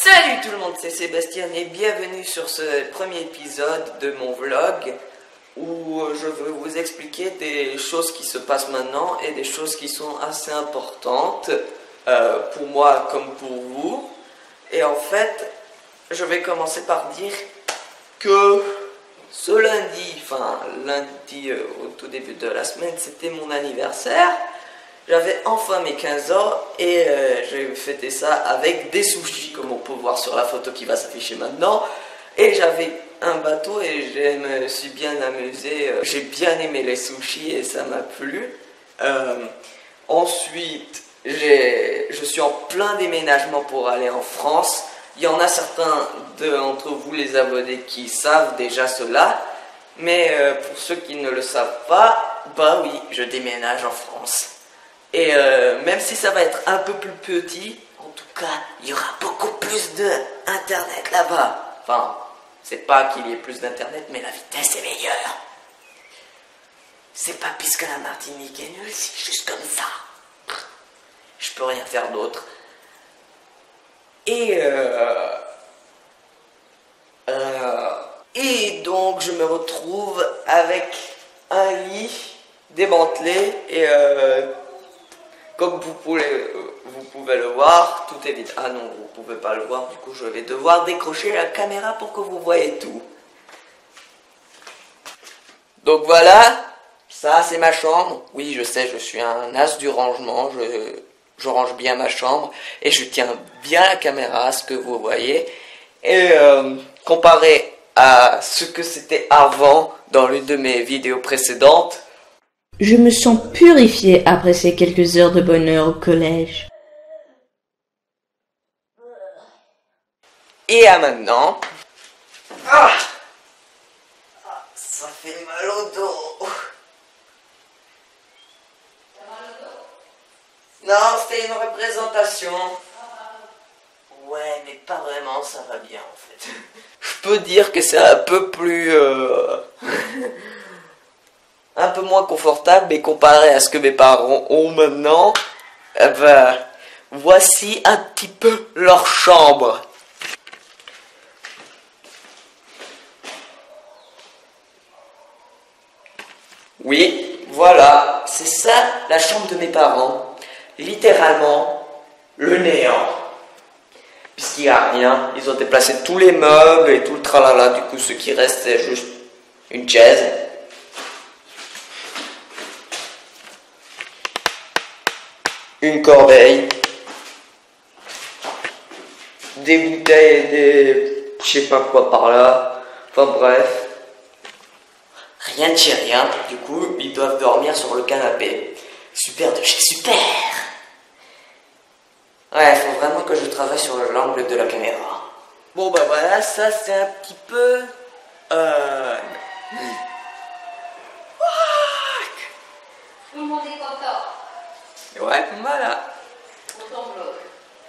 Salut tout le monde, c'est Sébastien et bienvenue sur ce premier épisode de mon vlog où je veux vous expliquer des choses qui se passent maintenant et des choses qui sont assez importantes pour moi comme pour vous. Et en fait, je vais commencer par dire que ce lundi au tout début de la semaine, c'était mon anniversaire. J'avais enfin mes 15 ans et j'ai fêté ça avec des sushis, comme on peut voir sur la photo qui va s'afficher maintenant. Et j'avais un bateau et je me suis bien amusé. J'ai bien aimé les sushis et ça m'a plu. Ensuite, je suis en plein déménagement pour aller en France. Il y en a certains d'entre vous, les abonnés, qui savent déjà cela. Mais pour ceux qui ne le savent pas, bah oui, je déménage en France. Et même si ça va être un peu plus petit, en tout cas, il y aura beaucoup plus d'internet là-bas. Enfin, c'est pas qu'il y ait plus d'internet, mais la vitesse est meilleure. C'est pas puisque la Martinique est nulle, c'est juste comme ça. Je peux rien faire d'autre. Et donc je me retrouve avec un lit démantelé et comme vous pouvez le voir, tout est vide. Ah non, vous pouvez pas le voir, du coup je vais devoir décrocher la caméra pour que vous voyez tout. Donc voilà, ça c'est ma chambre. Oui, je sais, je suis un as du rangement, je range bien ma chambre et je tiens bien la caméra à ce que vous voyez. Et comparé à ce que c'était avant dans l'une de mes vidéos précédentes, je me sens purifiée après ces quelques heures de bonheur au collège. Et à maintenant... Ah, ça fait mal au dos. Non, c'était une représentation. Ouais, mais pas vraiment, ça va bien en fait. Je peux dire que c'est un peu plus... un peu moins confortable, mais comparé à ce que mes parents ont maintenant, voici un petit peu leur chambre. Oui, voilà, c'est ça la chambre de mes parents. Littéralement, le néant. Puisqu'il n'y a rien, ils ont déplacé tous les meubles et tout le tralala, du coup ce qui reste c'est juste une chaise. Une corbeille, des bouteilles et des... je sais pas quoi par là, enfin bref. Rien de chez rien, du coup ils doivent dormir sur le canapé. Super de chez super. Ouais, il faut vraiment que je travaille sur l'angle de la caméra. Bon bah voilà, ça c'est un petit peu... Tout le monde est content. Ouais, voilà. Pour ton vlog.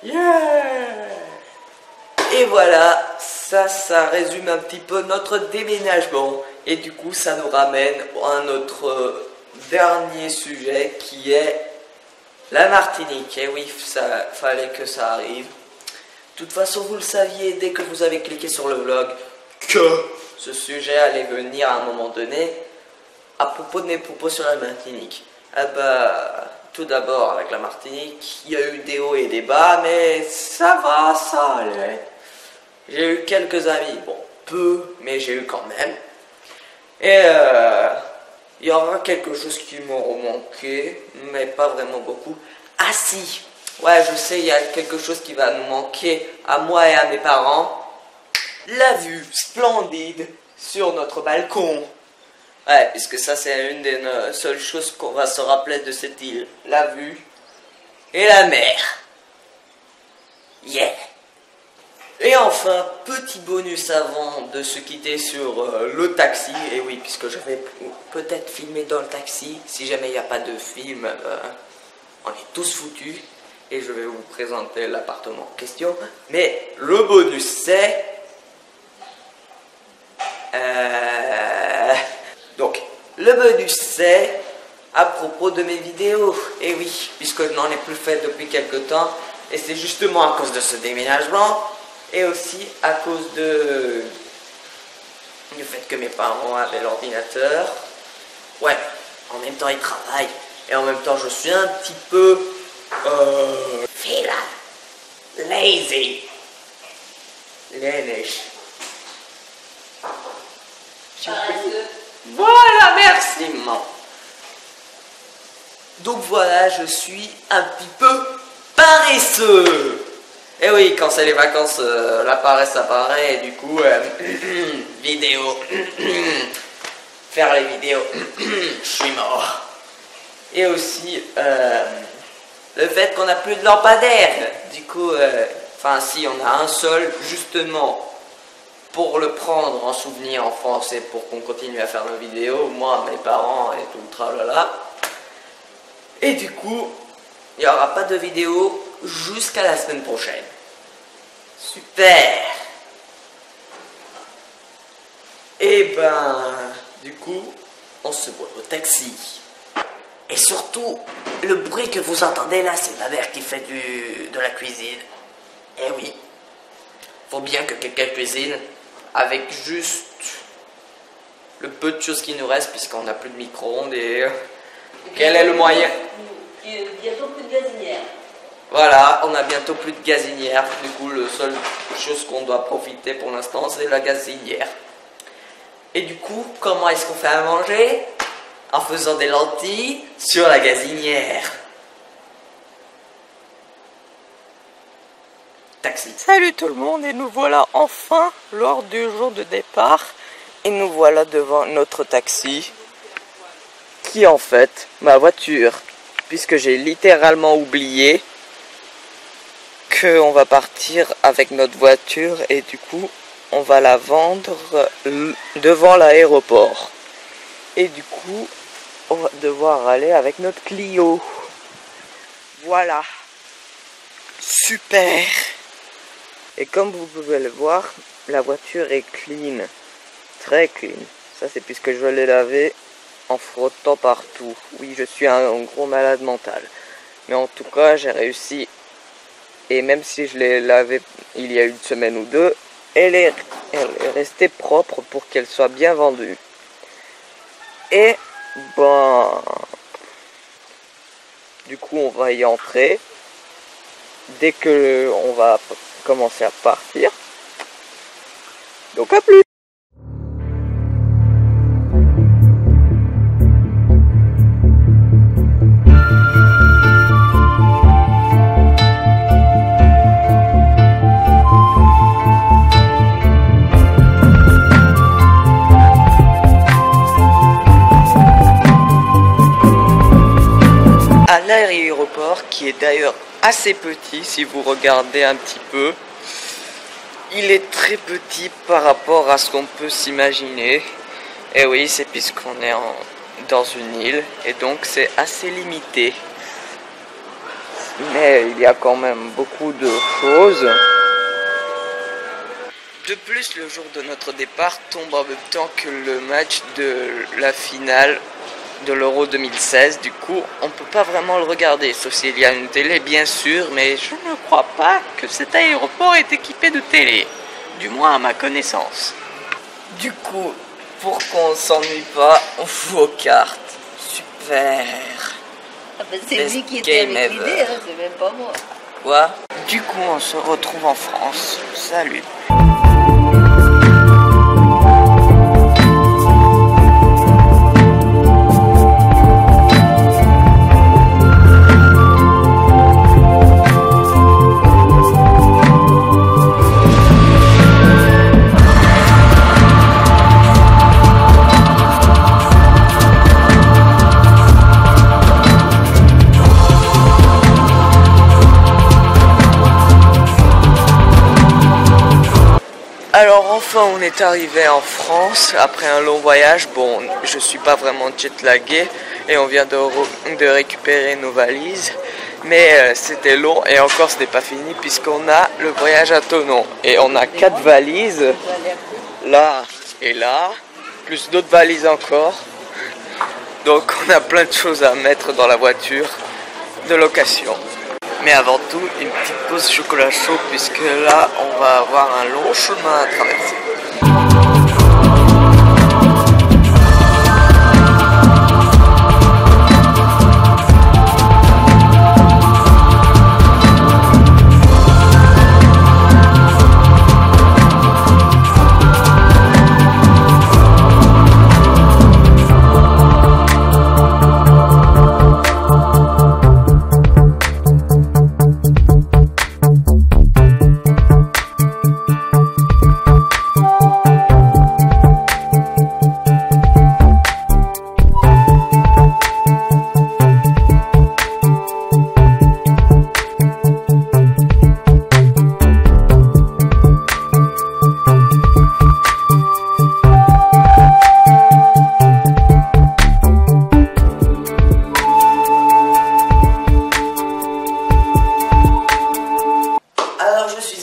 Yeah! Et voilà, ça résume un petit peu notre déménagement. Et du coup, ça nous ramène à notre dernier sujet qui est la Martinique. Et oui, ça fallait que ça arrive. De toute façon, vous le saviez dès que vous avez cliqué sur le vlog que ce sujet allait venir à un moment donné à propos de mes propos sur la Martinique. Ah bah... Tout d'abord, avec la Martinique, il y a eu des hauts et des bas, mais ça va, ça allait. J'ai eu quelques amis, bon, peu, mais j'ai eu quand même. Et il y aura quelque chose qui m'aura manqué, mais pas vraiment beaucoup. Ah si, ouais, je sais, il y a quelque chose qui va nous manquer à moi et à mes parents. La vue splendide sur notre balcon. Ouais, puisque ça c'est une des seules choses qu'on va se rappeler de cette île. La vue et la mer. Yeah. Et enfin, petit bonus avant de se quitter sur le taxi. Et oui, puisque je vais peut-être filmer dans le taxi. Si jamais il n'y a pas de film, on est tous foutus. Et je vais vous présenter l'appartement en question. Mais le bonus c'est... Donc, le bonus c'est à propos de mes vidéos. Et oui, puisque je n'en ai plus fait depuis quelque temps. Et c'est justement à cause de ce déménagement Et aussi à cause du fait que mes parents avaient l'ordinateur. Ouais, en même temps ils travaillent. Et en même temps je suis un petit peu... lazy. Léniche. Voilà, merci maman. Donc voilà, je suis un petit peu paresseux. Et oui, quand c'est les vacances, la paresse apparaît et du coup, vidéo, faire les vidéos, je suis mort. Et aussi, le fait qu'on n'a plus de lampadaire. Du coup, si, on a un seul, justement, pour le prendre en souvenir en France et pour qu'on continue à faire nos vidéos, moi, mes parents et tout le tralala. Et du coup, il n'y aura pas de vidéo jusqu'à la semaine prochaine. Super! Et du coup, on se voit au taxi. Et surtout, le bruit que vous entendez là, c'est ma mère qui fait de la cuisine. Eh oui, faut bien que quelqu'un cuisine avec juste le peu de choses qui nous restent puisqu'on n'a plus de micro-ondes et quel est le moyen? Bientôt plus de gazinière. Voilà, on a bientôt plus de gazinière. Du coup, la seule chose qu'on doit profiter pour l'instant, c'est la gazinière. Et du coup, comment est-ce qu'on fait à manger? En faisant des lentilles sur la gazinière. Taxi. Salut tout le monde et nous voilà enfin lors du jour de départ. Et nous voilà devant notre taxi. Qui est en fait ma voiture. Puisque j'ai littéralement oublié qu'on va partir avec notre voiture et du coup on va la vendre devant l'aéroport. Et du coup on va devoir aller avec notre Clio. Voilà. Super. Et comme vous pouvez le voir, la voiture est clean. Très clean. Ça c'est puisque je l'ai lavé en frottant partout. Oui, je suis un gros malade mental. Mais en tout cas, j'ai réussi. Et même si je l'ai lavé il y a une semaine ou deux, elle est restée propre pour qu'elle soit bien vendue. Et du coup, on va y entrer. Dès que on va commencer à partir. Donc à plus. À l'aéroport, qui est d'ailleurs assez petit si vous regardez un petit peu, il est très petit par rapport à ce qu'on peut s'imaginer. Et oui, c'est puisqu'on est dans une île et donc c'est assez limité. Mais il y a quand même beaucoup de choses. De plus, le jour de notre départ tombe en même temps que le match de la finale de l'Euro 2016, du coup on peut pas vraiment le regarder, sauf s'il y a une télé bien sûr, mais je ne crois pas que cet aéroport est équipé de télé, du moins à ma connaissance. Du coup, pour qu'on s'ennuie pas, on joue aux cartes. Super. Ah ben c'est lui qui était avec l'idée, hein, c'est même pas moi. Quoi? Du coup on se retrouve en France. Salut. Alors enfin on est arrivé en France après un long voyage. Bon, je suis pas vraiment jet-lagué et on vient de récupérer nos valises. Mais c'était long et encore ce n'est pas fini puisqu'on a le voyage à Thonon. Et on a 4 valises, là et là, plus d'autres valises encore. Donc on a plein de choses à mettre dans la voiture de location. Mais avant tout, une petite pause chocolat chaud puisque là, on va avoir un long chemin à traverser.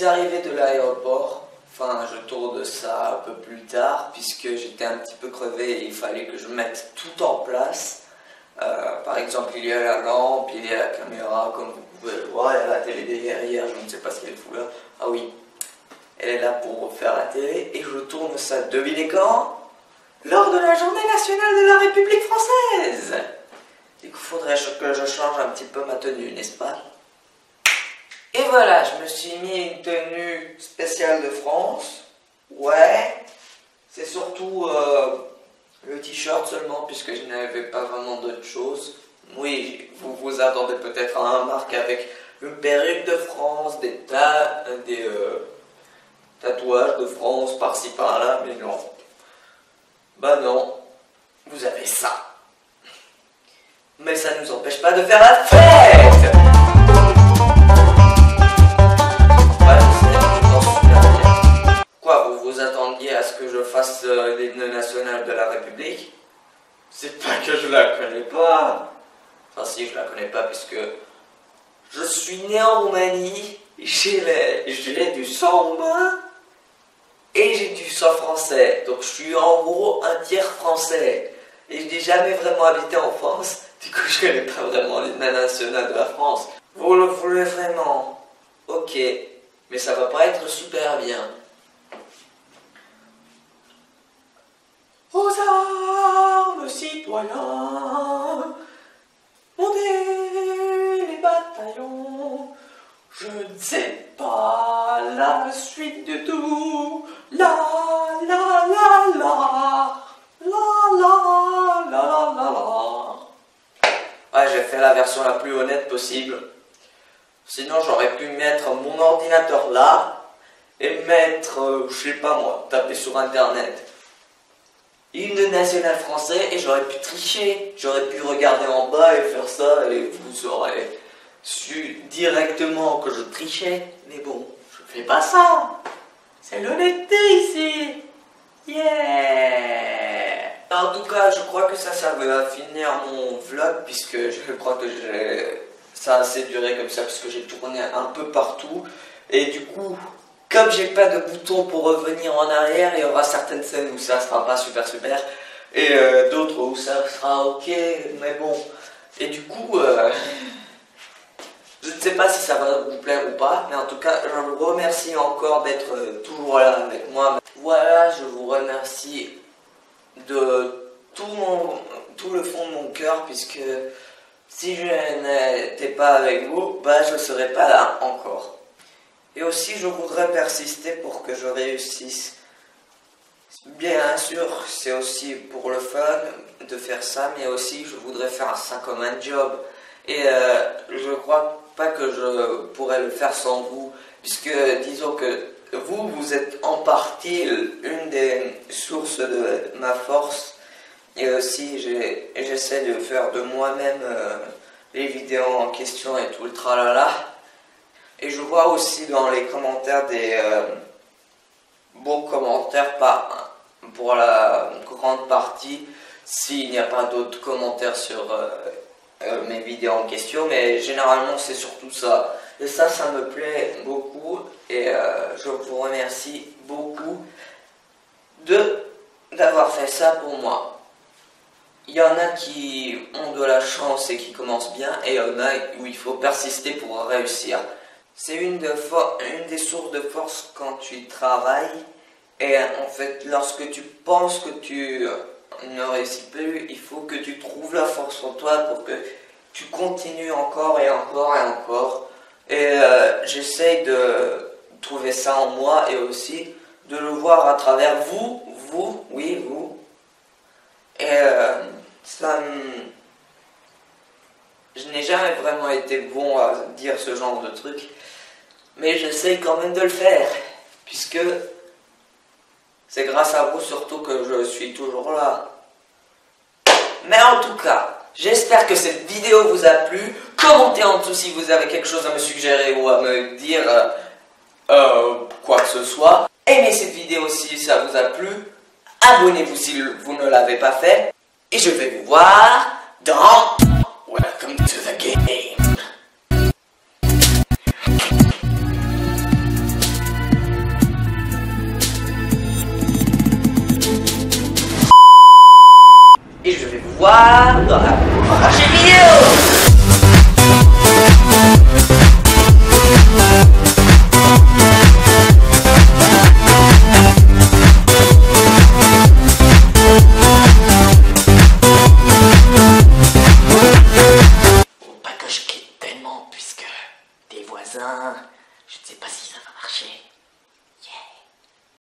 Arrivé de l'aéroport, enfin je tourne ça un peu plus tard puisque j'étais un petit peu crevé et il fallait que je mette tout en place. Par exemple, il y a la lampe, il y a la caméra, comme vous pouvez le voir, il y a la télé derrière, je ne sais pas ce qu'elle fout là. Ah oui, elle est là pour faire la télé et je tourne ça, devinez quand? Lors de la journée nationale de la République française. Du coup, il faudrait que je change un petit peu ma tenue, n'est-ce pas? Et voilà, je me suis mis une tenue spéciale de France. Ouais, c'est surtout le t-shirt seulement, puisque je n'avais pas vraiment d'autre chose. Oui, vous vous attendez peut-être à un marque avec une perruque de France, des tatouages de France par-ci par-là, mais non. Bah non, vous avez ça. Mais ça ne nous empêche pas de faire la fête. Quoi, vous vous attendiez à ce que je fasse l'hymne national de la République? C'est pas que je la connais pas. Enfin si, je la connais pas puisque je suis né en Roumanie, j'ai du sang roumain et j'ai du sang français. Donc je suis en gros un tiers français. Et je n'ai jamais vraiment habité en France. Du coup je connais pas vraiment l'hymne national de la France. Vous le voulez vraiment? Ok. Mais ça va pas être super bien. Aux armes, citoyens, montez les bataillons. Je ne sais pas la suite de tout. La la la la. La la la la la la. Ouais, j'ai fait la version la plus honnête possible. Sinon, j'aurais pu mettre mon ordinateur là et mettre, je sais pas moi, taper sur internet hymne national français et j'aurais pu tricher. J'aurais pu regarder en bas et faire ça et vous aurez su directement que je trichais. Mais bon, je fais pas ça. C'est l'honnêteté ici. Yeah. En tout cas, je crois que ça va finir mon vlog puisque je crois que ça a assez duré comme ça parce que j'ai tourné un peu partout et du coup comme j'ai pas de bouton pour revenir en arrière, il y aura certaines scènes où ça sera pas super et d'autres où ça sera ok, mais bon. Et du coup je ne sais pas si ça va vous plaire ou pas, mais en tout cas je vous remercie encore d'être toujours là avec moi. Voilà, je vous remercie de tout le fond de mon cœur puisque si je n'étais pas avec vous, bah je ne serais pas là encore. Et aussi je voudrais persister pour que je réussisse. Bien sûr, c'est aussi pour le fun de faire ça, mais aussi je voudrais faire ça comme un job. Et je crois pas que je pourrais le faire sans vous, puisque disons que vous êtes en partie une des sources de ma force. Et aussi j'essaie de faire de moi-même les vidéos en question et tout le tralala. Et je vois aussi dans les commentaires des bons commentaires pour la grande partie, s'il n'y a pas d'autres commentaires sur mes vidéos en question, mais généralement c'est surtout ça. Et ça me plaît beaucoup et je vous remercie beaucoup d'avoir fait ça pour moi. il y en a qui ont de la chance et qui commencent bien, et il y en a où il faut persister pour réussir. C'est une des sources de force quand tu travailles. Et en fait, lorsque tu penses que tu ne réussis plus, il faut que tu trouves la force en toi pour que tu continues encore et encore et encore. Et j'essaye de trouver ça en moi et aussi de le voir à travers vous. Et je n'ai jamais vraiment été bon à dire ce genre de truc, mais j'essaye quand même de le faire, puisque c'est grâce à vous surtout que je suis toujours là. Mais en tout cas, j'espère que cette vidéo vous a plu. Commentez en dessous si vous avez quelque chose à me suggérer ou à me dire quoi que ce soit. Aimez cette vidéo si ça vous a plu. Abonnez-vous si vous ne l'avez pas fait. Et je vais vous voir dans Welcome to the Game. Et je vais vous voir dans la